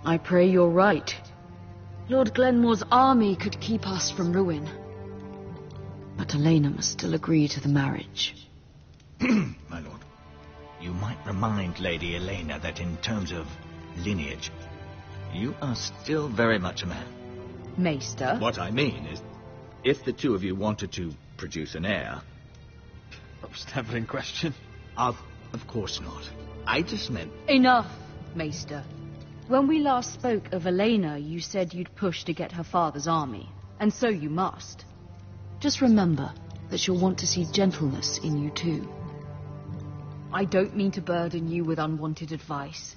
I pray you're right. Lord Glenmore's army could keep us from ruin. But Elena must still agree to the marriage. My lord, you might remind Lady Elena that in terms of lineage, you are still very much a man. Maester? What I mean is, if the two of you wanted to produce an heir... That was never in question. Of course not. I just meant... Enough, Maester. When we last spoke of Elena, you said you'd push to get her father's army. And so you must. Just remember that she'll want to see gentleness in you too. I don't mean to burden you with unwanted advice.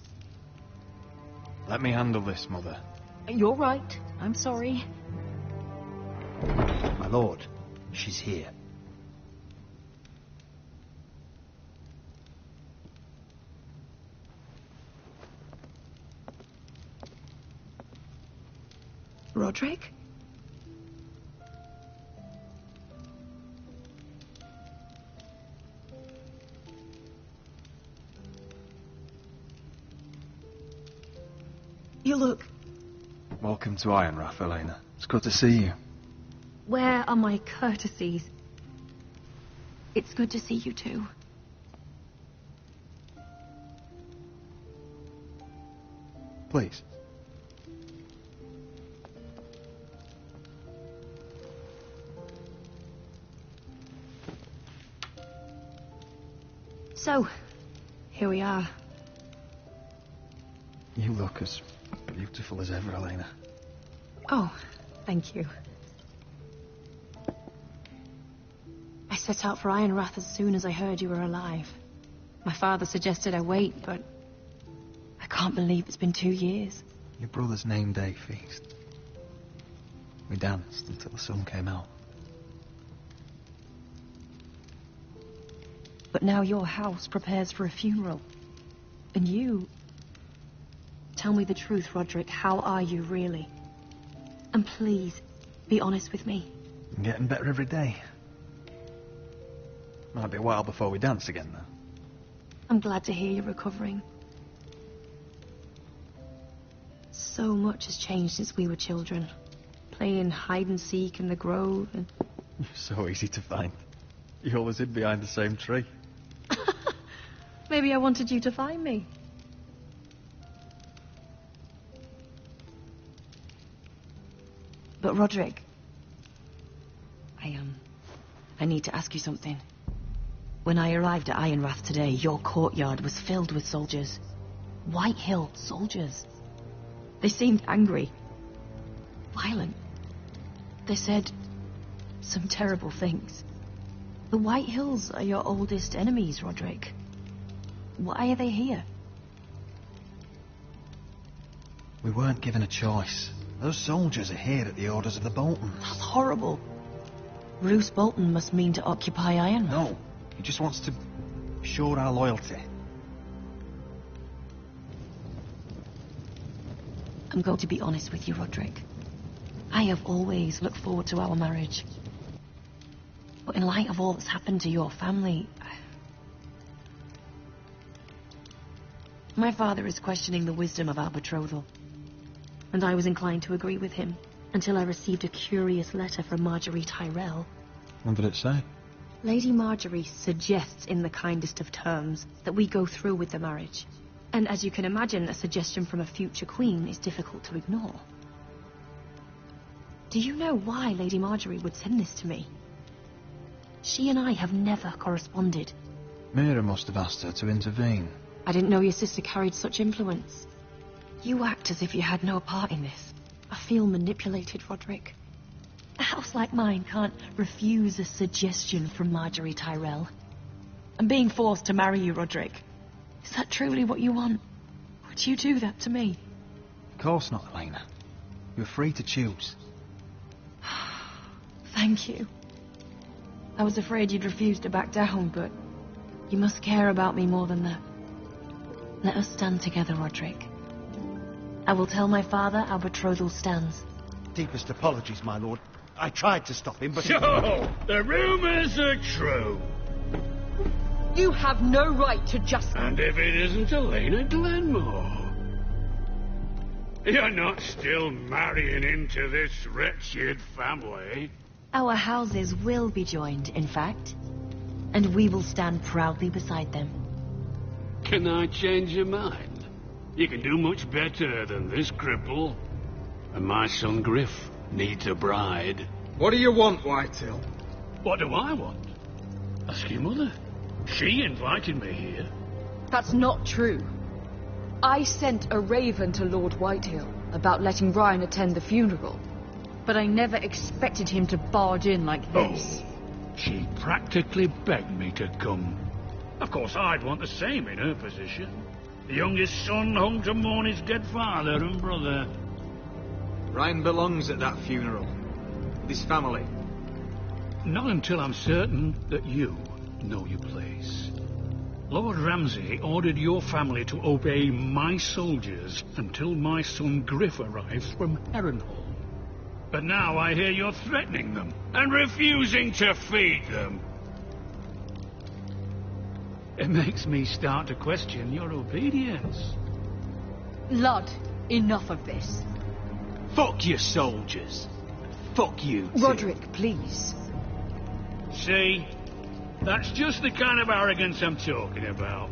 Let me handle this, Mother. You're right. I'm sorry. My lord, she's here. Roderick? You look... Welcome to Ironrath, Elena. It's good to see you. Where are my courtesies? It's good to see you too. Please. So, here we are. You look as beautiful as ever, Elena. Oh, thank you. I set out for Ironrath as soon as I heard you were alive. My father suggested I wait, but I can't believe it's been 2 years. Your brother's name day feast. We danced until the sun came out. But now your house prepares for a funeral. And you... Tell me the truth, Roderick. How are you, really? And please, be honest with me. I'm getting better every day. Might be a while before we dance again, though. I'm glad to hear you're recovering. So much has changed since we were children. Playing hide and seek in the grove and... You're so easy to find. You always hid behind the same tree. Maybe I wanted you to find me. But Roderick, I need to ask you something. When I arrived at Ironrath today, your courtyard was filled with soldiers. White Hill soldiers. They seemed angry. Violent. They said some terrible things. The White Hills are your oldest enemies, Roderick. Why are they here? We weren't given a choice. Those soldiers are here at the orders of the Boltons. That's horrible. Roose Bolton must mean to occupy Ironrath. No, he just wants to show our loyalty. I'm going to be honest with you, Roderick. I have always looked forward to our marriage. But in light of all that's happened to your family... My father is questioning the wisdom of our betrothal. And I was inclined to agree with him, until I received a curious letter from Marjorie Tyrell. What did it say? Lady Marjorie suggests in the kindest of terms that we go through with the marriage. And as you can imagine, a suggestion from a future queen is difficult to ignore. Do you know why Lady Marjorie would send this to me? She and I have never corresponded. Mira must have asked her to intervene. I didn't know your sister carried such influence. You act as if you had no part in this. I feel manipulated, Roderick. A house like mine can't refuse a suggestion from Marjorie Tyrell. I'm being forced to marry you, Roderick. Is that truly what you want? Would you do that to me? Of course not, Elena. You're free to choose. Thank you. I was afraid you'd refuse to back down, but you must care about me more than that. Let us stand together, Roderick. I will tell my father our betrothal stands. Deepest apologies, my lord. I tried to stop him, but... So, the rumors are true. You have no right to just... And if it isn't Elena Glenmore? You're not still marrying into this wretched family. Our houses will be joined, in fact. And we will stand proudly beside them. Can I change your mind? You can do much better than this cripple. And my son Griff needs a bride. What do you want, Whitetail? What do I want? Ask your mother. She invited me here. That's not true. I sent a raven to Lord Whitehill about letting Ryan attend the funeral. But I never expected him to barge in like this. Oh, she practically begged me to come. Of course, I'd want the same in her position. The youngest son home to mourn his dead father and brother. Ryan belongs at that funeral. With his family. Not until I'm certain that you know your place. Lord Ramsay ordered your family to obey my soldiers until my son Griff arrives from Harrenhal. But now I hear you're threatening them and refusing to feed them. It makes me start to question your obedience. Lud, enough of this. Fuck your soldiers. Fuck you, too. Roderick, please. See? That's just the kind of arrogance I'm talking about.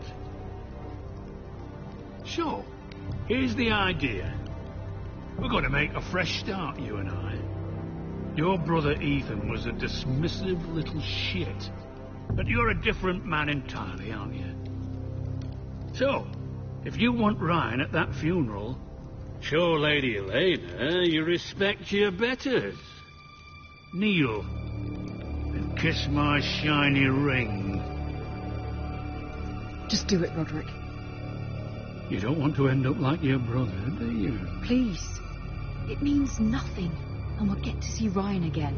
So, here's the idea. We're going to make a fresh start, you and I. Your brother Ethan was a dismissive little shit. But you're a different man entirely, aren't you? So, if you want Ryan at that funeral, show Lady Elena you respect your betters. Kneel and kiss my shiny ring. Just do it, Roderick. You don't want to end up like your brother, do you? Please. It means nothing, and we'll get to see Ryan again.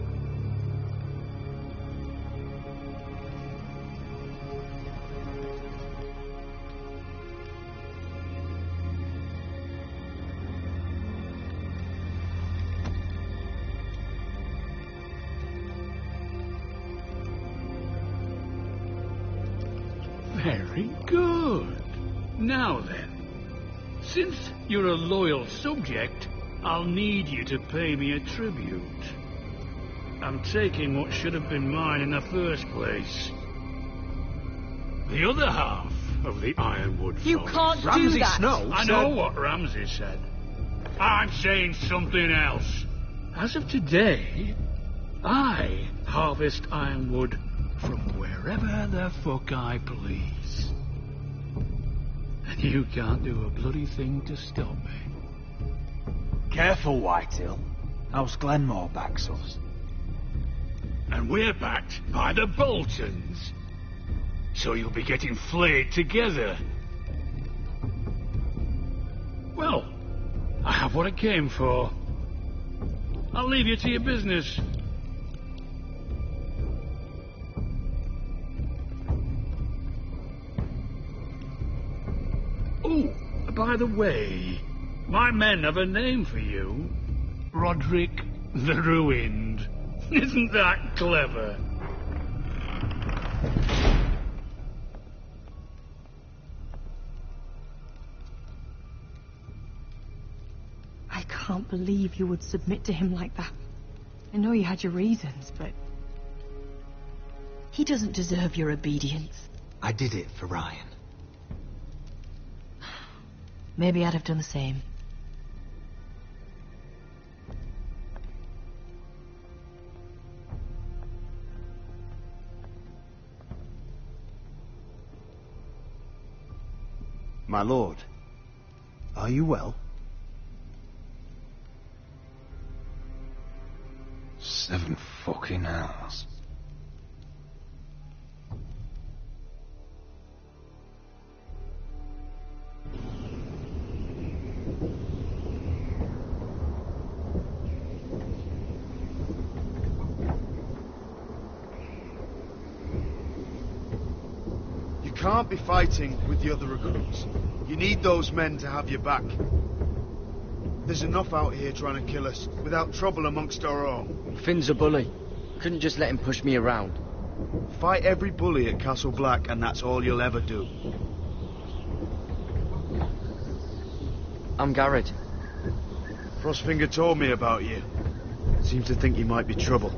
Very good. Now then, since you're a loyal subject, I'll need you to pay me a tribute. I'm taking what should have been mine in the first place. The other half of the Ironwood You Forest. can't do Ramsay that. Snow I said... know what Ramsay said. I'm saying something else. As of today, I harvest ironwood from wherever the fuck I please. And you can't do a bloody thing to stop me. Careful, Whitehill. House Glenmore backs us. And we're backed by the Boltons. So you'll be getting flayed together. Well, I have what I came for. I'll leave you to your business. Oh, by the way, my men have a name for you. Roderick the Ruined. Isn't that clever? I can't believe you would submit to him like that. I know you had your reasons, but... he doesn't deserve your obedience. I did it for Ryan. Maybe I'd have done the same. My lord, are you well? 7 fucking hours. You can't be fighting with the other recruits. You need those men to have your back. There's enough out here trying to kill us, without trouble amongst our own. Finn's a bully. Couldn't just let him push me around. Fight every bully at Castle Black, and that's all you'll ever do. I'm Garrett. Frostfinger told me about you. Seems to think you might be trouble.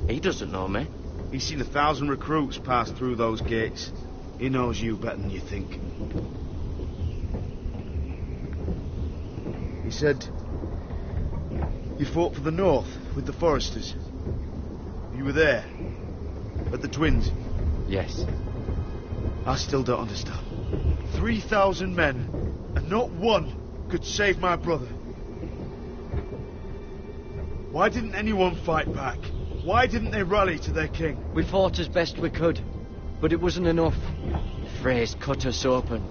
He doesn't know me. He's seen 1,000 recruits pass through those gates. He knows you better than you think. He said you fought for the North with the Foresters. You were there, at the Twins. Yes. I still don't understand. 3,000 men, and not one could save my brother. Why didn't anyone fight back? Why didn't they rally to their king? We fought as best we could, but it wasn't enough. Freys cut us open.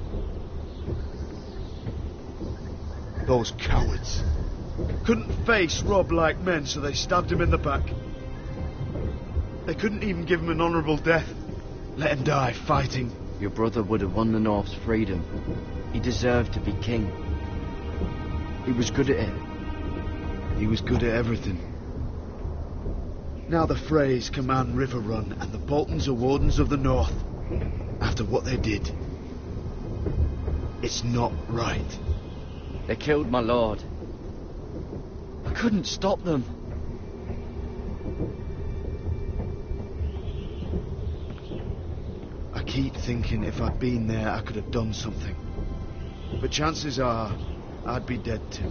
Those cowards. Couldn't face Rob like men, so they stabbed him in the back. They couldn't even give him an honourable death. Let him die fighting. Your brother would have won the North's freedom. He deserved to be king. He was good at it. He was good at everything. Now the Freys command River Run, and the Boltons are wardens of the North. After what they did. It's not right. They killed my lord. I couldn't stop them. I keep thinking if I'd been there, I could have done something. But chances are, I'd be dead too.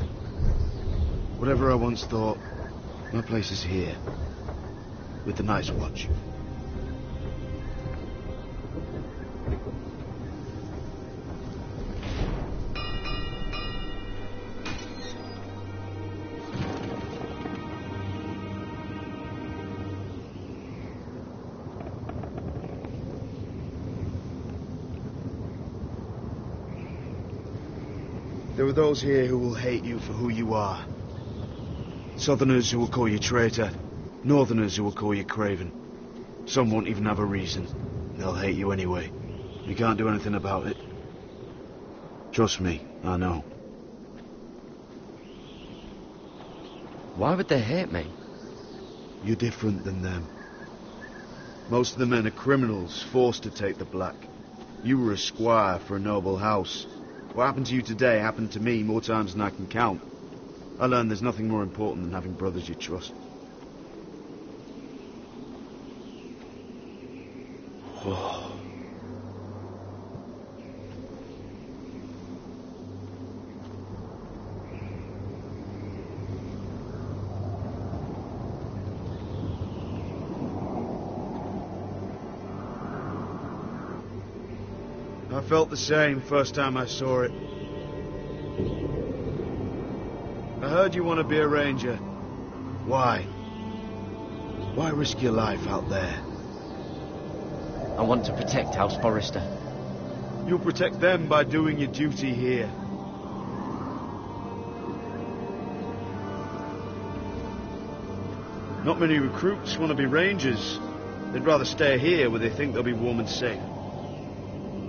Whatever I once thought, my place is here. With the Night's Watch. There are those here who will hate you for who you are. Southerners who will call you traitor. Northerners who will call you craven. Some won't even have a reason. They'll hate you anyway. You can't do anything about it. Trust me, I know. Why would they hate me? You're different than them. Most of the men are criminals, forced to take the black. You were a squire for a noble house. What happened to you today happened to me more times than I can count. I learned there's nothing more important than having brothers you trust. Oh. I felt the same first time I saw it. I heard you want to be a ranger. Why? Why risk your life out there? I want to protect House Forrester. You'll protect them by doing your duty here. Not many recruits want to be rangers. They'd rather stay here where they think they'll be warm and safe.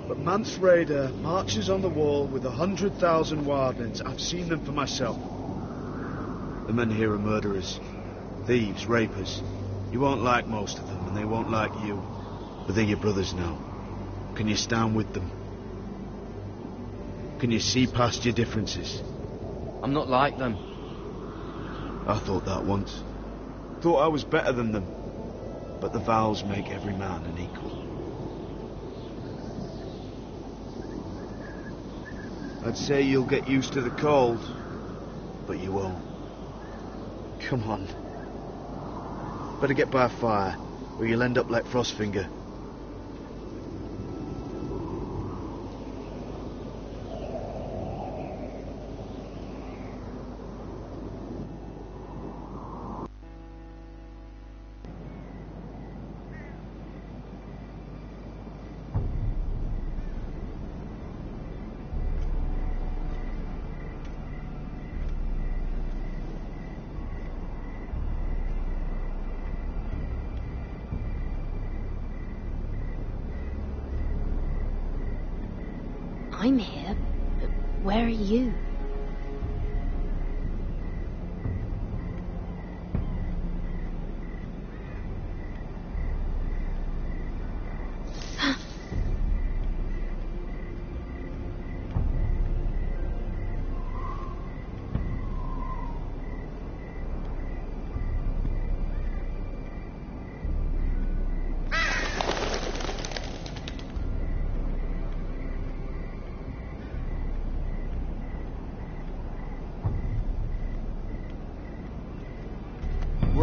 But Mance Rayder marches on the wall with 100,000 wildlings. I've seen them for myself. The men here are murderers, thieves, rapers. You won't like most of them, and they won't like you. But they're your brothers now. Can you stand with them? Can you see past your differences? I'm not like them. I thought that once. Thought I was better than them. But the vows make every man an equal. I'd say you'll get used to the cold, but you won't. Come on. Better get by a fire, or you'll end up like Frostfinger. I'm here, but where are you?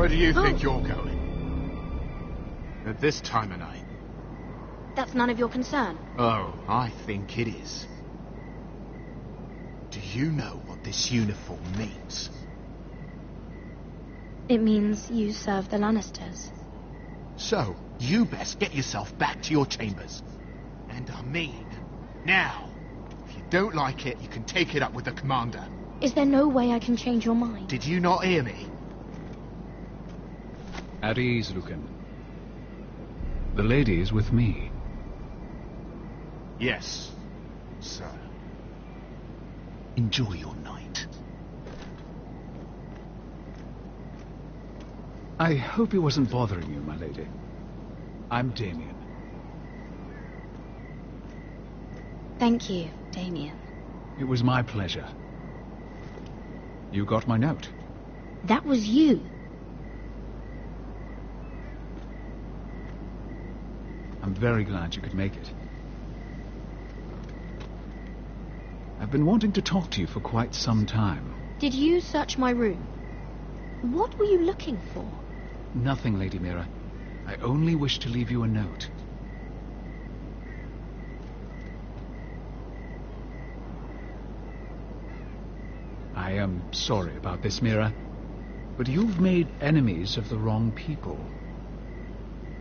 Where do you think you're going? At this time of night? That's none of your concern. Oh, I think it is. Do you know what this uniform means? It means you serve the Lannisters. So, you best get yourself back to your chambers. And I mean, now. If you don't like it, you can take it up with the commander. Is there no way I can change your mind? Did you not hear me? At ease, Lucan. The lady is with me. Yes, sir. Enjoy your night. I hope he wasn't bothering you, my lady. I'm Damien. Thank you, Damien. It was my pleasure. You got my note. That was you. I'm very glad you could make it. I've been wanting to talk to you for quite some time. Did you search my room? What were you looking for? Nothing, Lady Mira. I only wish to leave you a note. I am sorry about this, Mira, but you've made enemies of the wrong people.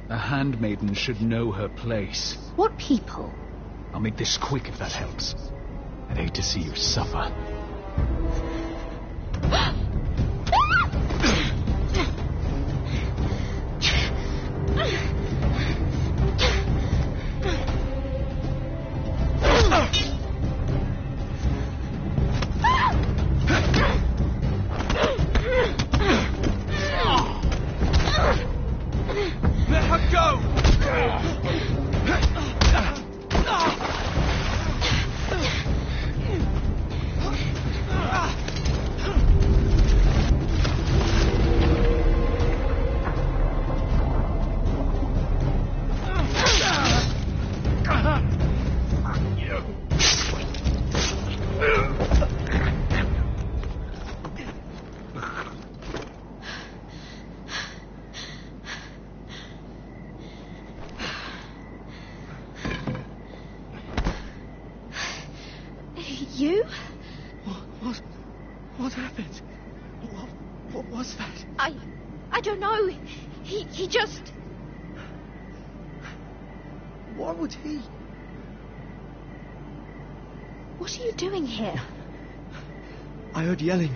A handmaiden should know her place. What people? I'll make this quick if that helps. I'd hate to see you suffer. Let her go! You? What happened? What was that? I don't know. He just... Why would he? What are you doing here? I heard yelling.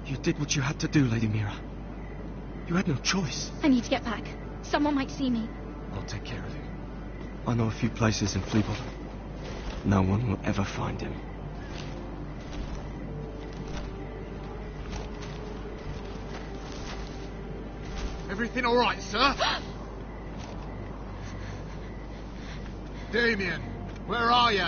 You did what you had to do, Lady Mira. You had no choice. I need to get back. Someone might see me. I'll take care of you. I know a few places in Fleabot. No one will ever find him. Everything all right, sir? Damien, where are you?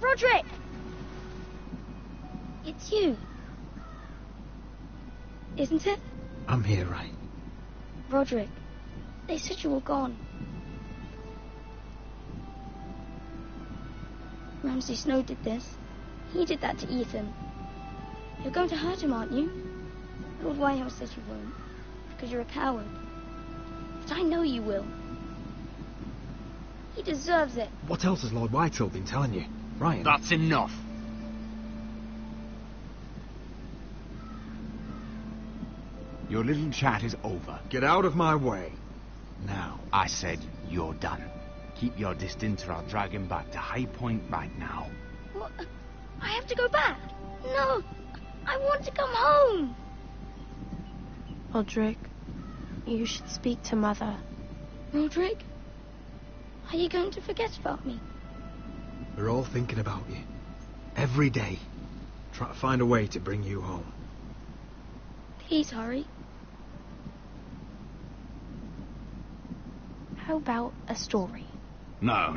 Roderick! It's you. Isn't it? I'm here, Ray. Roderick, they said you were gone. Ramsay Snow did this. He did that to Ethan. You're going to hurt him, aren't you? Lord Whitehouse says you won't, because you're a coward. But I know you will. He deserves it. What else has Lord Whitehill been telling you? Ryan? That's enough. Your little chat is over. Get out of my way. Now, I said you're done. Keep your distance or I'll drag him back to High Point right now. What? I have to go back. No, I want to come home. Roderick, you should speak to Mother. Roderick, are you going to forget about me? We're all thinking about you. Every day. Try to find a way to bring you home. Please hurry. How about a story? No.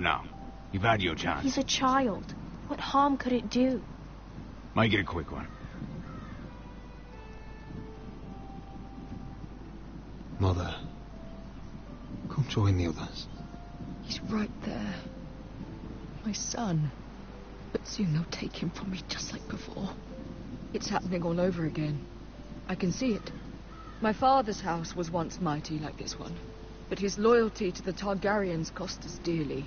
You've had your chance. He's a child. What harm could it do? Make it a quick one. Mother, come join the others. He's right there. My son. But soon they'll take him from me just like before. It's happening all over again. I can see it. My father's house was once mighty like this one, but his loyalty to the Targaryens cost us dearly.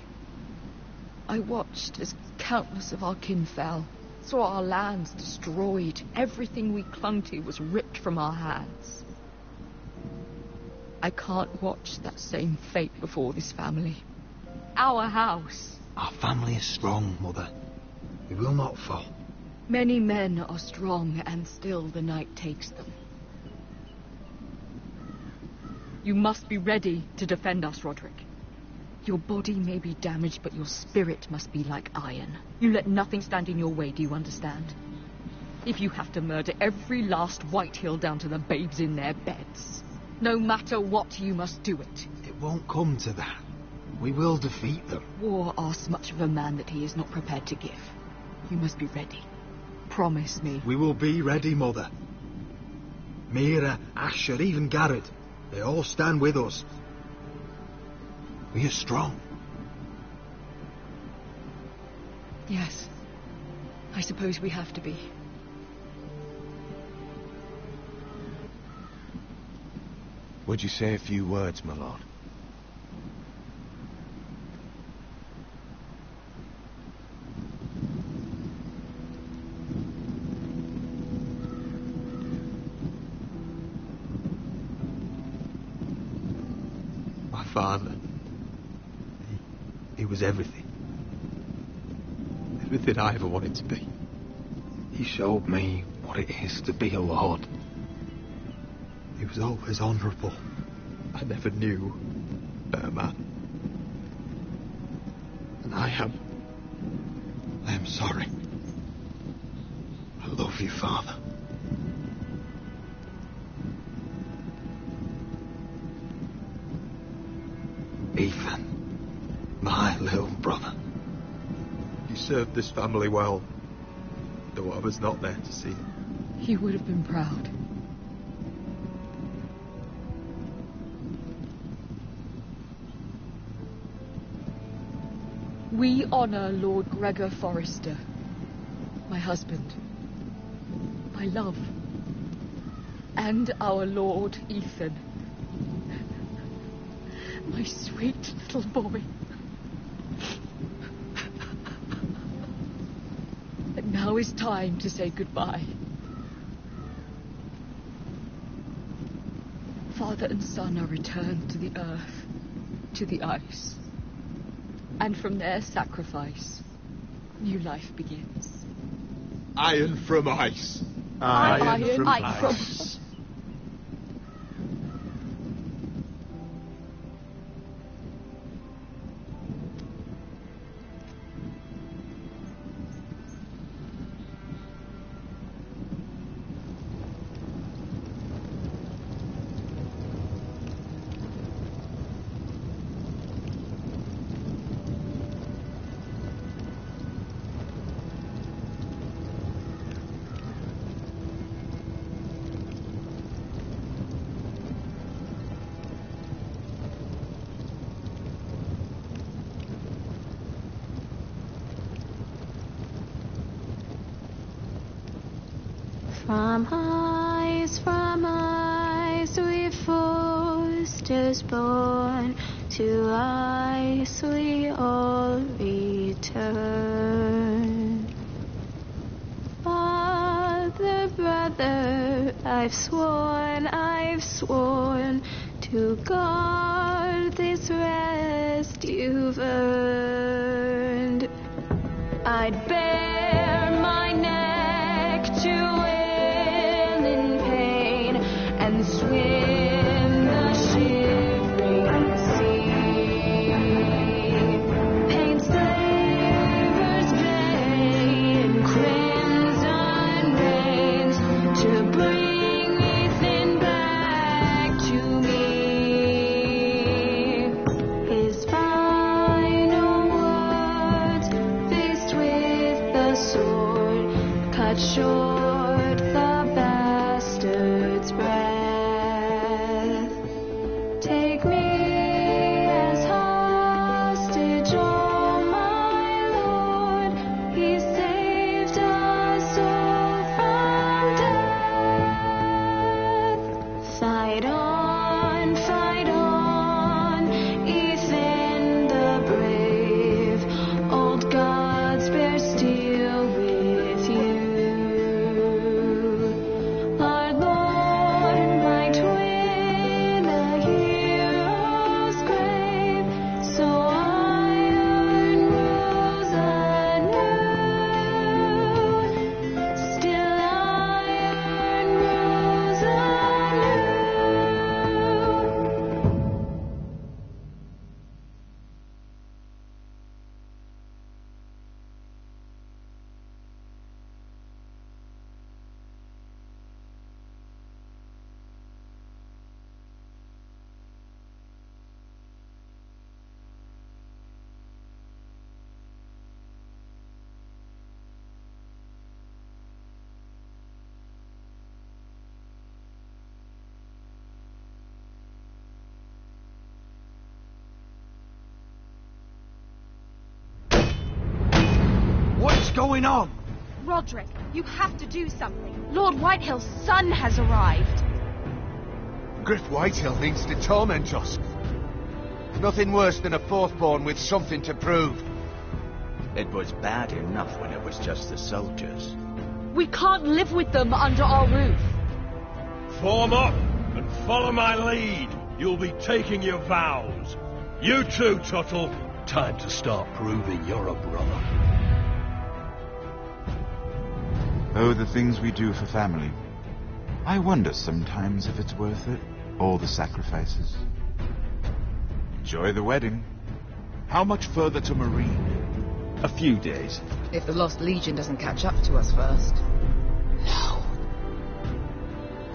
I watched as countless of our kin fell, saw our lands destroyed, everything we clung to was ripped from our hands. I can't watch that same fate before this family. Our house. Our family is strong, Mother. We will not fall. Many men are strong, and still the night takes them. You must be ready to defend us, Roderick. Your body may be damaged, but your spirit must be like iron. You let nothing stand in your way, do you understand? If you have to murder every last Whitehill down to the babes in their beds, no matter what, you must do it. It won't come to that. We will defeat them. War asks much of a man that he is not prepared to give. You must be ready. Promise me. We will be ready, Mother. Mira, Asher, even Garrett. They all stand with us. We are strong. Yes. I suppose we have to be. Would you say a few words, my lord? My father. He was everything. Everything I ever wanted to be. He showed me what it is to be a lord. He was always honourable. I never knew a better man. And I am sorry. I love you, Father. Ethan, my little brother. You served this family well, though I was not there to see it. He would have been proud. We honor Lord Gregor Forrester, my husband, my love, and our Lord Ethan, my sweet little boy. And now is time to say goodbye. Father and son are returned to the earth, to the ice. And from their sacrifice, new life begins. Iron from ice. Iron from ice. From ice we foresters born, to ice we all return. Father, brother, I've sworn to guard this rest you've earned. I'd bear my going on? Roderick, you have to do something. Lord Whitehill's son has arrived. Griff Whitehill needs to torment us. Nothing worse than a fourth-born with something to prove. It was bad enough when it was just the soldiers. We can't live with them under our roof. Form up and follow my lead. You'll be taking your vows. You too, Tuttle. Time to start proving you're a brother. Oh, the things we do for family. I wonder sometimes if it's worth it. All the sacrifices. Enjoy the wedding. How much further to Marine? A few days. If the Lost Legion doesn't catch up to us first. No.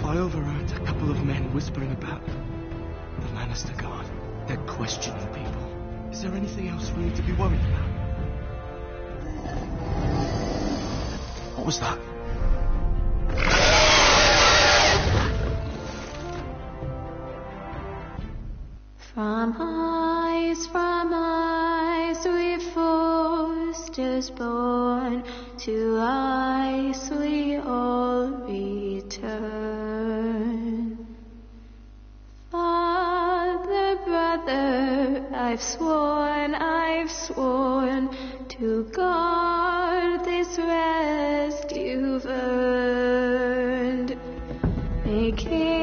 I overheard a couple of men whispering about the Lannister Guard. They're questioning people. Is there anything else we need to be worried about? What was that? From ice we foresters born, to ice we all return. Father, brother, I've sworn to guard this rest you've earned. May King